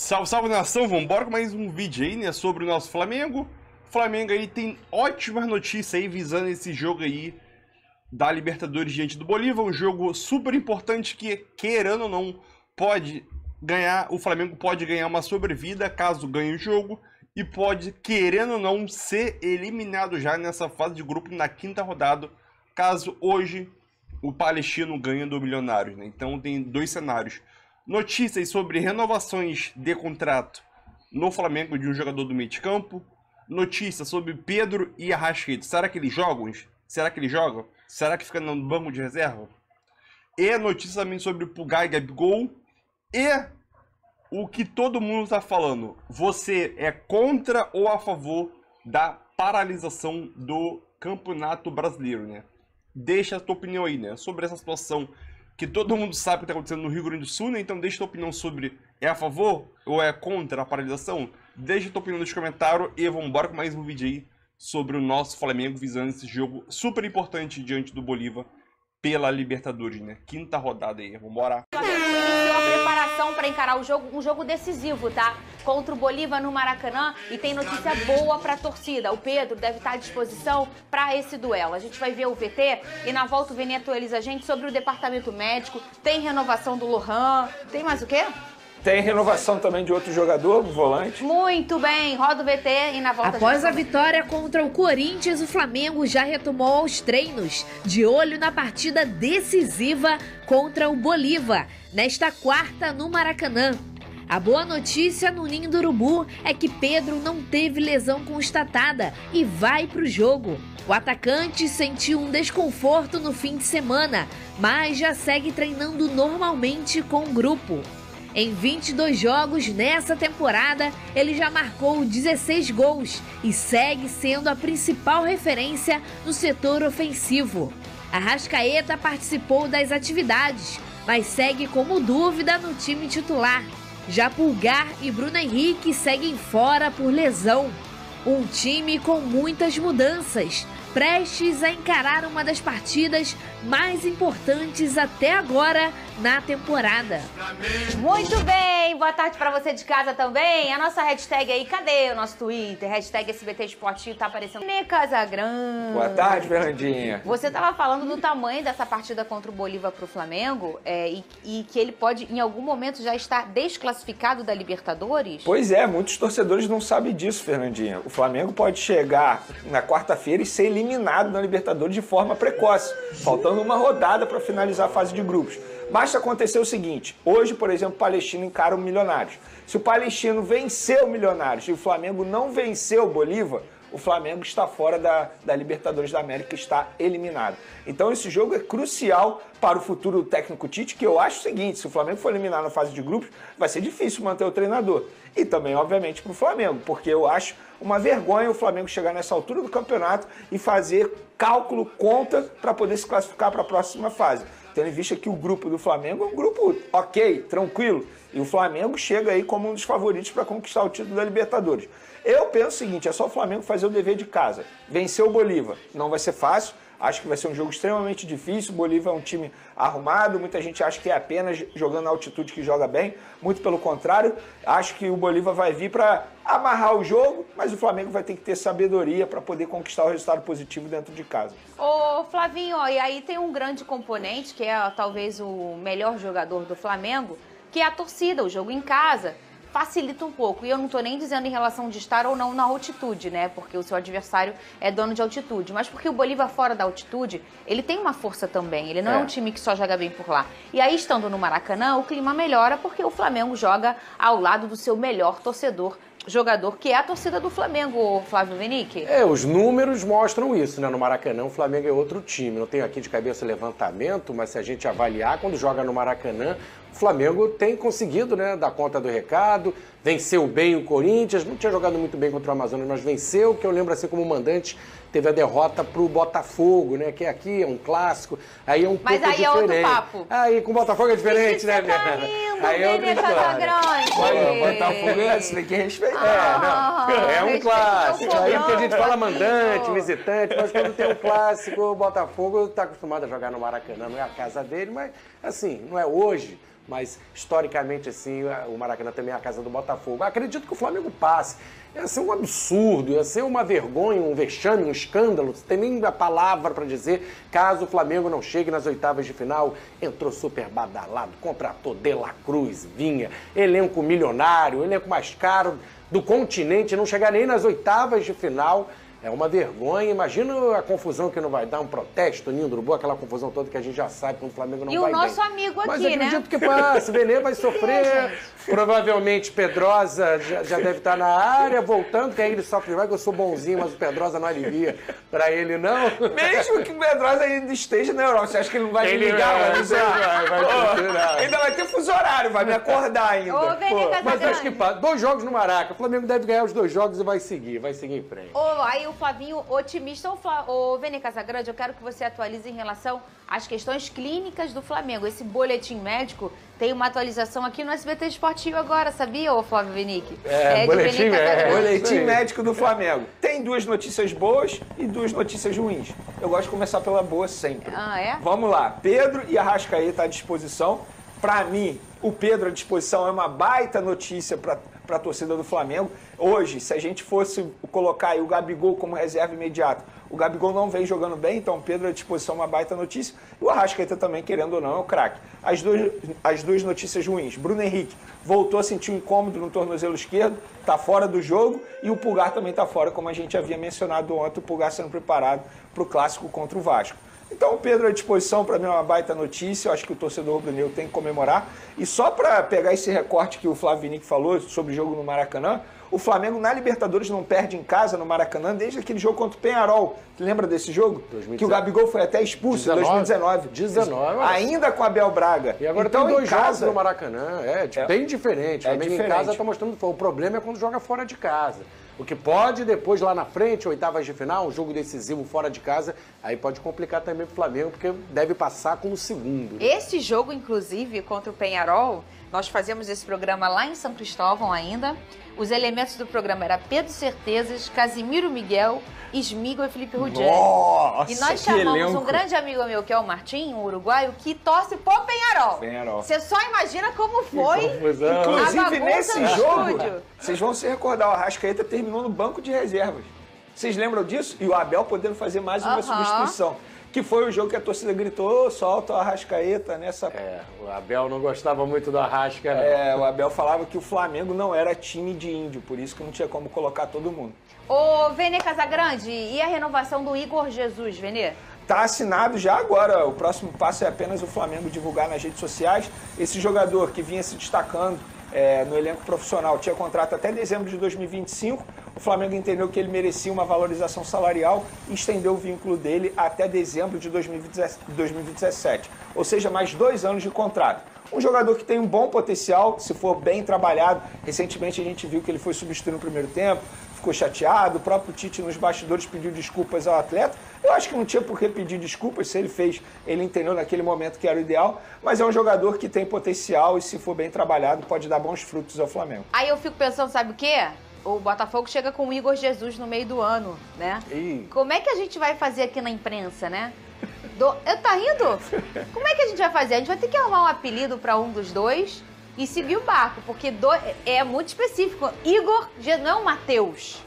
Salve, salve nação, vambora com mais um vídeo aí, né, sobre o nosso Flamengo. O Flamengo aí tem ótimas notícias aí visando esse jogo aí da Libertadores diante do Bolívar, um jogo super importante que, querendo ou não, pode ganhar, o Flamengo pode ganhar uma sobrevida caso ganhe o jogo e pode, querendo ou não, ser eliminado já nessa fase de grupo na quinta rodada, caso hoje o Palestino ganhe do Milionários, né? Então tem dois cenários. Notícias sobre renovações de contrato no Flamengo de um jogador do meio de campo. Notícias sobre Pedro e Arrascaeta. Será que eles jogam? Será que eles jogam? Será que fica no banco de reserva? E notícia também sobre Pulgar e Gabigol. E o que todo mundo está falando. Você é contra ou a favor da paralisação do Campeonato Brasileiro, né? Deixa a tua opinião aí, né? Sobre essa situação que todo mundo sabe o que está acontecendo no Rio Grande do Sul, né? Então deixa a tua opinião sobre é a favor ou é contra a paralisação. Deixa a tua opinião nos comentários e vamos embora com mais um vídeo aí sobre o nosso Flamengo visando esse jogo super importante diante do Bolívar pela Libertadores, né? Quinta rodada aí, vamos embora. Iniciou a preparação para encarar o jogo, um jogo decisivo, tá? Contra o Bolívar no Maracanã, e tem notícia boa para a torcida. O Pedro deve estar à disposição para esse duelo. A gente vai ver o VT e na volta o Vini atualiza a gente sobre o departamento médico. Tem renovação do Lohan. Tem mais o quê? Tem renovação também de outro jogador, o volante. Muito bem, roda o VT e na volta... Após a vitória contra o Corinthians, o Flamengo já retomou aos treinos, de olho na partida decisiva contra o Bolívar, nesta quarta no Maracanã. A boa notícia no Ninho do Urubu é que Pedro não teve lesão constatada e vai para o jogo. O atacante sentiu um desconforto no fim de semana, mas já segue treinando normalmente com o grupo. Em 22 jogos nessa temporada, ele já marcou 16 gols e segue sendo a principal referência no setor ofensivo. Arrascaeta participou das atividades, mas segue como dúvida no time titular. Já Pulgar e Bruno Henrique seguem fora por lesão. Um time com muitas mudanças, prestes a encarar uma das partidas mais importantes até agora na temporada. Muito bem, boa tarde pra você de casa também. A nossa hashtag aí, cadê o nosso Twitter? Hashtag SBT Esportivo tá aparecendo. Né, Casagrande. Boa tarde, Fernandinha. Você tava falando do tamanho dessa partida contra o Bolívar pro Flamengo e que ele pode, em algum momento, já estar desclassificado da Libertadores? Pois é, muitos torcedores não sabem disso, Fernandinha. O Flamengo pode chegar na quarta-feira e ser eliminado na Libertadores de forma precoce, faltando uma rodada para finalizar a fase de grupos. Basta acontecer o seguinte, hoje, por exemplo, o Palestino encara o Milionários. Se o Palestino vencer o Milionários e o Flamengo não vencer o Bolívar, o Flamengo está fora da Libertadores da América, está eliminado. Então esse jogo é crucial para o futuro do técnico Tite, que eu acho o seguinte, se o Flamengo for eliminado na fase de grupos, vai ser difícil manter o treinador. E também, obviamente, para o Flamengo, porque eu acho uma vergonha o Flamengo chegar nessa altura do campeonato e fazer cálculo, conta, para poder se classificar para a próxima fase. Tendo em vista que o grupo do Flamengo é um grupo ok, tranquilo, e o Flamengo chega aí como um dos favoritos para conquistar o título da Libertadores. Eu penso o seguinte, é só o Flamengo fazer o dever de casa, vencer o Bolívar, não vai ser fácil, acho que vai ser um jogo extremamente difícil, o Bolívar é um time arrumado, muita gente acha que é apenas jogando na altitude que joga bem, muito pelo contrário, acho que o Bolívar vai vir para amarrar o jogo, mas o Flamengo vai ter que ter sabedoria para poder conquistar o resultado positivo dentro de casa. Ô Flavinho, ó, e aí tem um grande componente, que é talvez o melhor jogador do Flamengo, que é a torcida, o jogo em casa. Facilita um pouco, e eu não tô nem dizendo em relação de estar ou não na altitude, né, porque o seu adversário é dono de altitude, mas porque o Bolívar fora da altitude, ele tem uma força também, ele não é um time que só joga bem por lá. E aí, estando no Maracanã, o clima melhora porque o Flamengo joga ao lado do seu melhor jogador, que é a torcida do Flamengo, Flávio Venique. Os números mostram isso, né? No Maracanã o Flamengo é outro time. Não tenho aqui de cabeça levantamento, mas se a gente avaliar, quando joga no Maracanã, o Flamengo tem conseguido, né, dar conta do recado, venceu bem o Corinthians, não tinha jogado muito bem contra o Amazonas, mas venceu, que eu lembro assim como mandante, teve a derrota pro Botafogo, né, que aqui é um clássico, aí é um pouco diferente. Mas aí é outro papo. Aí com o Botafogo é diferente, né, minha tá rindo, aí é outra história. O Botafogo é, você tem que respeitar. É um clássico. Aí porque a gente fala mandante, visitante, mas quando tem um clássico, o Botafogo tá acostumado a jogar no Maracanã, não é a casa dele, mas assim, não é hoje. mas historicamente, assim, o Maracanã também é a casa do Botafogo. Acredito que o Flamengo passe. Ia ser um absurdo, ia ser uma vergonha, um vexame, um escândalo. Não tem nem a palavra para dizer, caso o Flamengo não chegue nas oitavas de final. Entrou super badalado, contratou De La Cruz, Vinha, elenco milionário, elenco mais caro do continente, não chegar nem nas oitavas de final. É uma vergonha. Imagina a confusão que não vai dar, um protesto, Ninho do Urubu, aquela confusão toda que a gente já sabe que o Flamengo não vai bem. E o nosso amigo aqui, Mas né? acredito que passe, Vene vai sofrer. Provavelmente Pedrosa já deve estar na área, voltando, que aí ele sofre mais, que eu sou bonzinho, mas o Pedrosa não alivia pra ele, não. Mesmo que o Pedrosa ainda esteja na Europa, você acha que ele não vai me ligar? Ainda vai ter fuso horário, vai me acordar ainda. Ô, Vene Mas acho que Casagrande. 2 jogos no Maraca. O Flamengo deve ganhar os 2 jogos e vai seguir em frente. Aí o Flavinho otimista. Ô, Vene Casagrande, eu quero que você atualize em relação às questões clínicas do Flamengo. Esse boletim médico tem uma atualização aqui no SBT Esportivo agora, sabia, ô Flávio Vinick? Boletim médico do Flamengo. Tem 2 notícias boas e 2 notícias ruins. Eu gosto de começar pela boa sempre. Ah, é? Vamos lá. Pedro e Arrascaeta à disposição. Para mim, o Pedro à disposição é uma baita notícia para a torcida do Flamengo. Hoje, se a gente fosse colocar aí o Gabigol como reserva imediata, o Gabigol não vem jogando bem, então o Pedro à disposição é uma baita notícia. E o Arrascaeta também, querendo ou não, é o craque. As duas notícias ruins. Bruno Henrique voltou a sentir um incômodo no tornozelo esquerdo, está fora do jogo, e o Pulgar também está fora, como a gente havia mencionado ontem, o Pulgar sendo preparado para o clássico contra o Vasco. Então o Pedro à disposição, para mim, é uma baita notícia. Eu acho que o torcedor rubro-negro tem que comemorar. E só para pegar esse recorte que o Flávio Vinick falou sobre o jogo no Maracanã, o Flamengo na Libertadores não perde em casa no Maracanã desde aquele jogo contra o Penharol. Lembra desse jogo? 2019. Que o Gabigol foi até expulso em 2019. Ainda com o Abel Braga. E agora então, tem 2 jogos casa no Maracanã. Bem diferente. O Flamengo em casa está mostrando. O problema é quando joga fora de casa. O que pode, depois, lá na frente, oitavas de final, um jogo decisivo fora de casa, aí pode complicar também pro Flamengo, porque deve passar como segundo. Esse jogo, inclusive, contra o Penharol, nós fazíamos esse programa lá em São Cristóvão ainda. Os elementos do programa eram Pedro Certezas, Casimiro Miguel, Smigol e Felipe Rudiani. Nossa, e nós chamamos um grande amigo meu, que é o Martim, um uruguaio, que torce pro Penharol. Você só imagina como foi Inclusive, nesse jogo, estúdio. vocês vão se recordar, o Arrascaeta terminou no banco de reservas. Vocês lembram disso? E o Abel podendo fazer mais uma substituição. Que foi o jogo que a torcida gritou, solta o Arrascaeta nessa... O Abel não gostava muito do Arrasca, não. O Abel falava que o Flamengo não era time de índio, por isso que não tinha como colocar todo mundo. Ô, Vene Casagrande, e a renovação do Igor Jesus, Vene? Está assinado já agora, o próximo passo é apenas o Flamengo divulgar nas redes sociais. Esse jogador que vinha se destacando no elenco profissional tinha contrato até dezembro de 2025. O Flamengo entendeu que ele merecia uma valorização salarial e estendeu o vínculo dele até dezembro de 2017. Ou seja, mais 2 anos de contrato. Um jogador que tem um bom potencial, se for bem trabalhado. Recentemente a gente viu que ele foi substituído no primeiro tempo, ficou chateado, o próprio Tite nos bastidores pediu desculpas ao atleta. Eu acho que não tinha por que pedir desculpas, se ele fez, ele entendeu naquele momento que era o ideal, mas é um jogador que tem potencial e se for bem trabalhado pode dar bons frutos ao Flamengo. Aí eu fico pensando, sabe o quê? O Botafogo chega com o Igor Jesus no meio do ano, né? Como é que a gente vai fazer aqui na imprensa, né? Tá rindo? Como é que a gente vai fazer? A gente vai ter que arrumar um apelido para um dos dois e seguir o barco, porque é muito específico. Igor, não é um Matheus,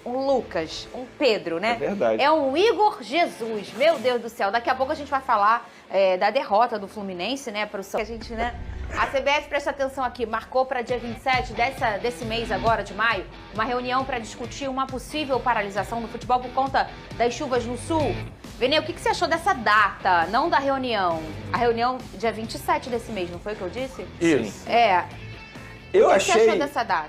um Lucas, um Pedro, né? É verdade. É um Igor Jesus. Meu Deus do céu. Daqui a pouco a gente vai falar da derrota do Fluminense, né? A gente, né? A CBF, presta atenção aqui, marcou para dia 27 desse mês agora, de maio, uma reunião para discutir uma possível paralisação do futebol por conta das chuvas no Sul. Vene, o que você achou dessa data, não da reunião? A reunião dia 27 desse mês, não foi o que eu disse? Isso. Eu achei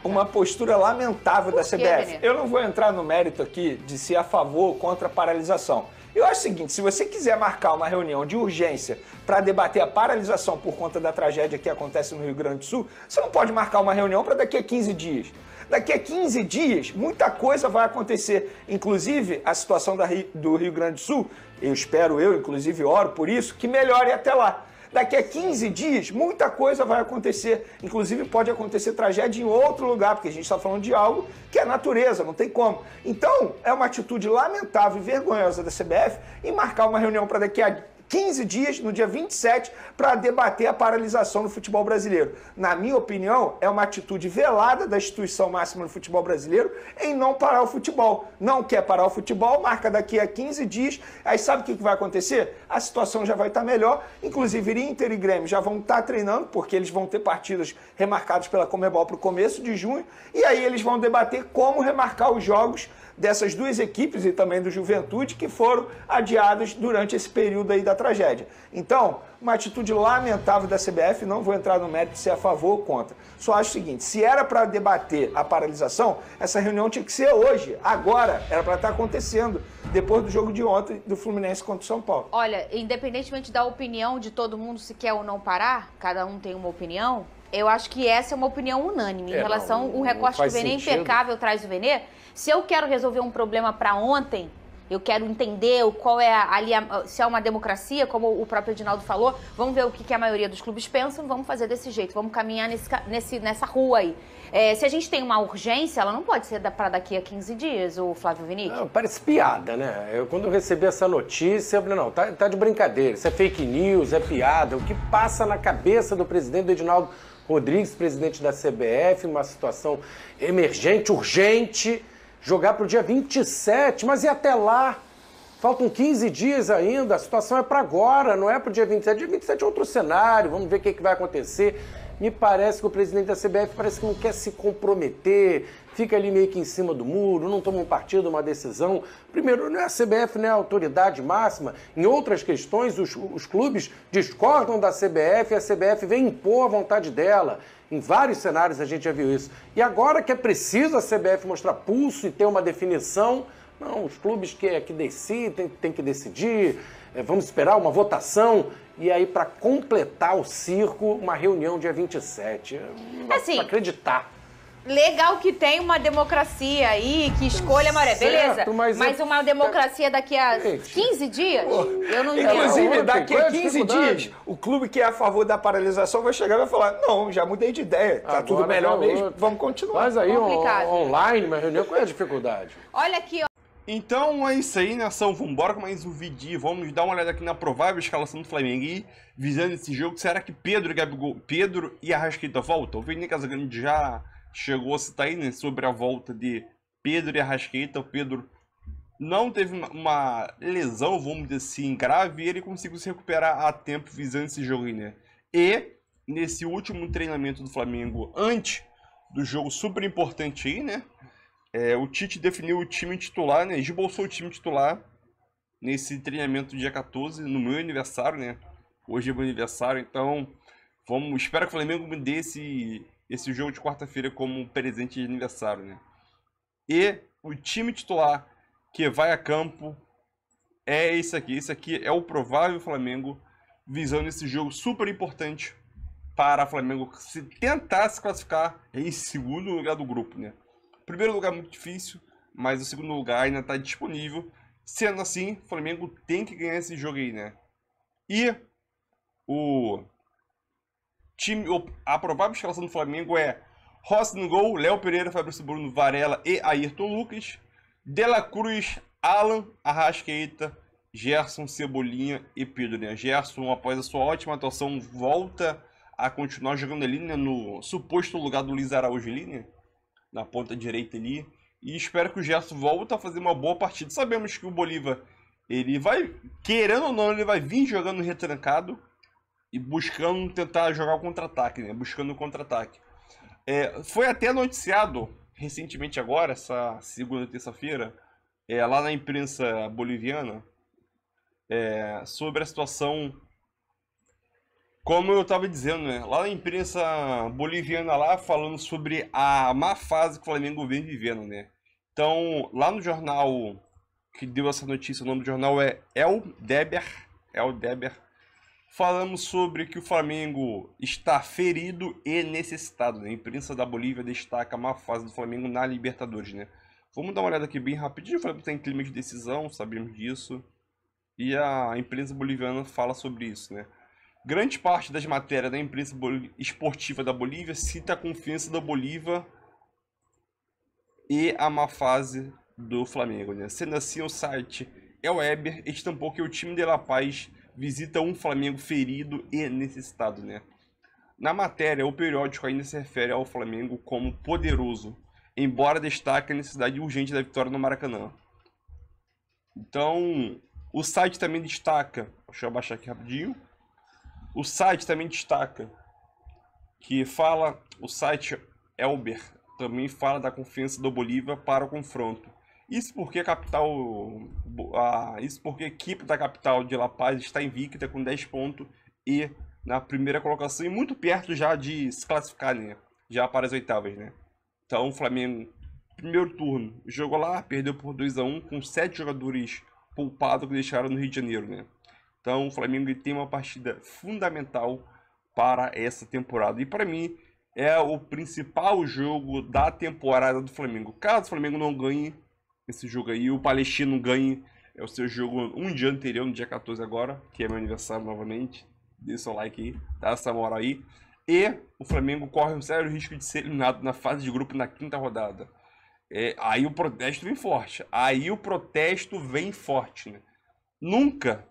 uma postura lamentável da CBF. Vene? Eu não vou entrar no mérito aqui de ser a favor ou contra a paralisação. Eu acho o seguinte, se você quiser marcar uma reunião de urgência para debater a paralisação por conta da tragédia que acontece no Rio Grande do Sul, você não pode marcar uma reunião para daqui a 15 dias. Daqui a 15 dias, muita coisa vai acontecer. Inclusive, a situação do Rio Grande do Sul, inclusive oro por isso, que melhore até lá. Daqui a 15 dias, muita coisa vai acontecer. Inclusive, pode acontecer tragédia em outro lugar, porque a gente está falando de algo que é natureza, não tem como. Então, é uma atitude lamentável e vergonhosa da CBF em marcar uma reunião para daqui a 15 dias, no dia 27, para debater a paralisação do futebol brasileiro. Na minha opinião, é uma atitude velada da instituição máxima do futebol brasileiro em não parar o futebol. Não quer parar o futebol, marca daqui a 15 dias, aí sabe o que vai acontecer? A situação já vai estar melhor, inclusive Inter e Grêmio já vão estar treinando, porque eles vão ter partidas remarcadas pela Conmebol para o começo de junho, e aí eles vão debater como remarcar os jogos dessas duas equipes e também do Juventude que foram adiadas durante esse período aí da tragédia. Então, uma atitude lamentável da CBF, não vou entrar no mérito se é a favor ou contra. Só acho o seguinte, se era para debater a paralisação, essa reunião tinha que ser hoje, agora, era para estar acontecendo, depois do jogo de ontem do Fluminense contra o São Paulo. Olha, independentemente da opinião de todo mundo se quer ou não parar, cada um tem uma opinião, eu acho que essa é uma opinião unânime em relação ao recorte do Vene impecável traz o Vene. Se eu quero resolver um problema para ontem, eu quero entender qual é se é uma democracia, como o próprio Edinaldo falou, vamos ver o que a maioria dos clubes pensam, vamos fazer desse jeito, vamos caminhar nessa rua aí. Se a gente tem uma urgência, ela não pode ser para daqui a 15 dias, o Flávio Vinick. Parece piada, né? Quando eu recebi essa notícia, eu falei, não, tá de brincadeira, isso é fake news, é piada. O que passa na cabeça do presidente do Edinaldo Rodrigues, presidente da CBF, uma situação emergente, urgente, jogar para o dia 27, mas e até lá? Faltam 15 dias ainda, a situação é para agora, não é para o dia 27. Dia 27 é outro cenário, vamos ver o que vai acontecer. Me parece que o presidente da CBF parece que não quer se comprometer, fica ali meio que em cima do muro, não toma um partido, uma decisão. Primeiro, não é a CBF, não é a autoridade máxima. Em outras questões, os clubes discordam da CBF e a CBF vem impor a vontade dela. Em vários cenários a gente já viu isso. E agora que é preciso a CBF mostrar pulso e ter uma definição, não, os clubes que decidem, tem que decidir, vamos esperar uma votação. E aí, para completar o circo, uma reunião dia 27. Não dá pra acreditar. Legal que tem uma democracia aí, que escolha a maré, beleza. Mas uma democracia daqui a 15 dias? Eu não entendo. Inclusive, daqui a 15 dias, o clube que é a favor da paralisação vai chegar e vai falar, não, já mudei de ideia, tá tudo melhor mesmo, vamos continuar. Faz aí online, uma reunião, qual é a dificuldade? Olha aqui, ó. Então é isso aí, nação. Vamos embora com mais um vídeo. Vamos dar uma olhada aqui na provável escalação do Flamengo e visando esse jogo. Será que Pedro e Arrascaeta voltam? O Vini Casagrande já chegou a citar aí, né, sobre a volta de Pedro e Arrascaeta. O Pedro não teve uma lesão, vamos dizer assim, grave, e ele conseguiu se recuperar a tempo visando esse jogo aí, né? E nesse último treinamento do Flamengo, antes do jogo super importante aí, né? O Tite definiu o time titular, né? Esbolçou o time titular nesse treinamento dia 14, no meu aniversário, né? Hoje é meu aniversário, então espero que o Flamengo me dê esse jogo de quarta-feira como presente de aniversário, né? E o time titular que vai a campo é esse aqui. Esse aqui é o provável Flamengo visando esse jogo super importante para o Flamengo tentar se classificar em segundo lugar do grupo, né? Primeiro lugar é muito difícil, mas o segundo lugar ainda está disponível. Sendo assim, o Flamengo tem que ganhar esse jogo aí, né? E a provável escalação do Flamengo é Rossi no gol, Léo Pereira, Fabrício Bruno, Varela e Ayrton Lucas, De La Cruz, Alan, Arrascaeta, Gerson, Cebolinha e Pedro, né? Gerson, após a sua ótima atuação, volta a continuar jogando ali, né, no suposto lugar do Luiz Araújo ali, né? Na ponta direita ali, e espero que o Gerson volte a fazer uma boa partida. Sabemos que o Bolívar, ele vai, querendo ou não, ele vai vir jogando retrancado e buscando tentar jogar o contra-ataque, né? Buscando o contra-ataque. Foi até noticiado recentemente agora, essa segunda e terça-feira, lá na imprensa boliviana, sobre a situação. Como eu estava dizendo, né? Lá na imprensa boliviana, lá falando sobre a má fase que o Flamengo vem vivendo, né? Então, lá no jornal que deu essa notícia, o nome do jornal é El Deber, falamos sobre que o Flamengo está ferido e necessitado, né? A imprensa da Bolívia destaca a má fase do Flamengo na Libertadores, né? Vamos dar uma olhada aqui bem rapidinho. O Flamengo está em clima de decisão, sabemos disso. E a imprensa boliviana fala sobre isso, né? Grande parte das matérias da imprensa esportiva da Bolívia cita a confiança da Bolívia e a má fase do Flamengo, né? Sendo assim, o site El Weber estampou que o time de La Paz visita um Flamengo ferido e necessitado, né? Na matéria, o periódico ainda se refere ao Flamengo como poderoso, embora destaque a necessidade urgente da vitória no Maracanã. Então, o site também destaca, deixa eu abaixar aqui rapidinho, o site também destaca o site Elber também fala da confiança do Bolívar para o confronto. Isso porque a equipe da capital de La Paz está invicta com 10 pontos e na primeira colocação e muito perto já de se classificar, né? Já para as oitavas, né? Então o Flamengo, primeiro turno, jogou lá, perdeu por 2-1 com 7 jogadores poupados que deixaram no Rio de Janeiro, né? Então o Flamengo tem uma partida fundamental para essa temporada. E para mim é o principal jogo da temporada do Flamengo. Caso o Flamengo não ganhe esse jogo aí, o Palestino ganhe, é o seu jogo um dia anterior, no dia 14 agora, que é meu aniversário novamente. Deixa o seu like aí, dá essa moral aí. E o Flamengo corre um sério risco de ser eliminado na fase de grupo na 5ª rodada. Aí o protesto vem forte. Né? Nunca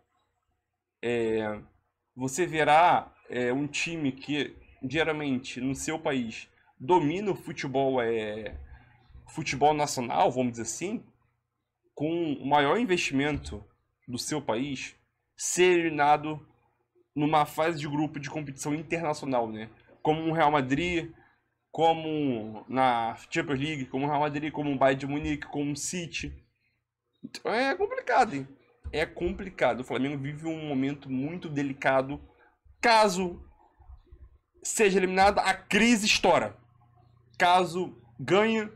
você verá um time que geralmente no seu país domina o futebol nacional, vamos dizer assim, com o maior investimento do seu país, ser eliminado numa fase de grupo de competição internacional, né? Como o Real Madrid, como na Champions League, como o Real Madrid, como o Bayern de Munique, como o City. Então é complicado, hein? É complicado. O Flamengo vive um momento muito delicado. Caso seja eliminado, a crise estoura. Caso ganhe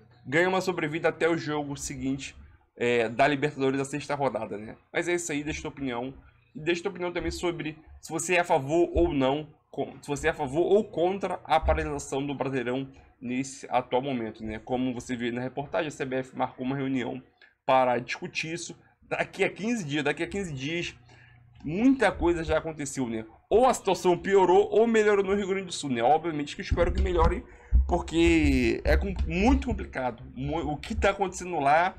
uma sobrevida até o jogo seguinte da Libertadores da 6ª rodada, né? Mas é isso aí, deixa tua opinião. E deixa tua opinião também sobre se você é a favor ou não, se você é a favor ou contra a paralisação do Brasileirão nesse atual momento, né? Como você viu na reportagem, a CBF marcou uma reunião para discutir isso daqui a 15 dias. Muita coisa já aconteceu, né? Ou a situação piorou ou melhorou no Rio Grande do Sul, né? Obviamente que eu espero que melhore, porque é muito complicado. O que tá acontecendo lá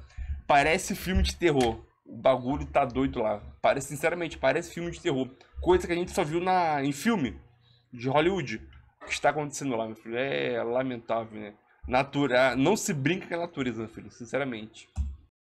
parece filme de terror. O bagulho tá doido lá. Sinceramente, parece filme de terror. Coisa que a gente só viu em filme de Hollywood. O que está acontecendo lá, meu filho? É lamentável, né? Não se brinca com a natureza, meu filho, sinceramente.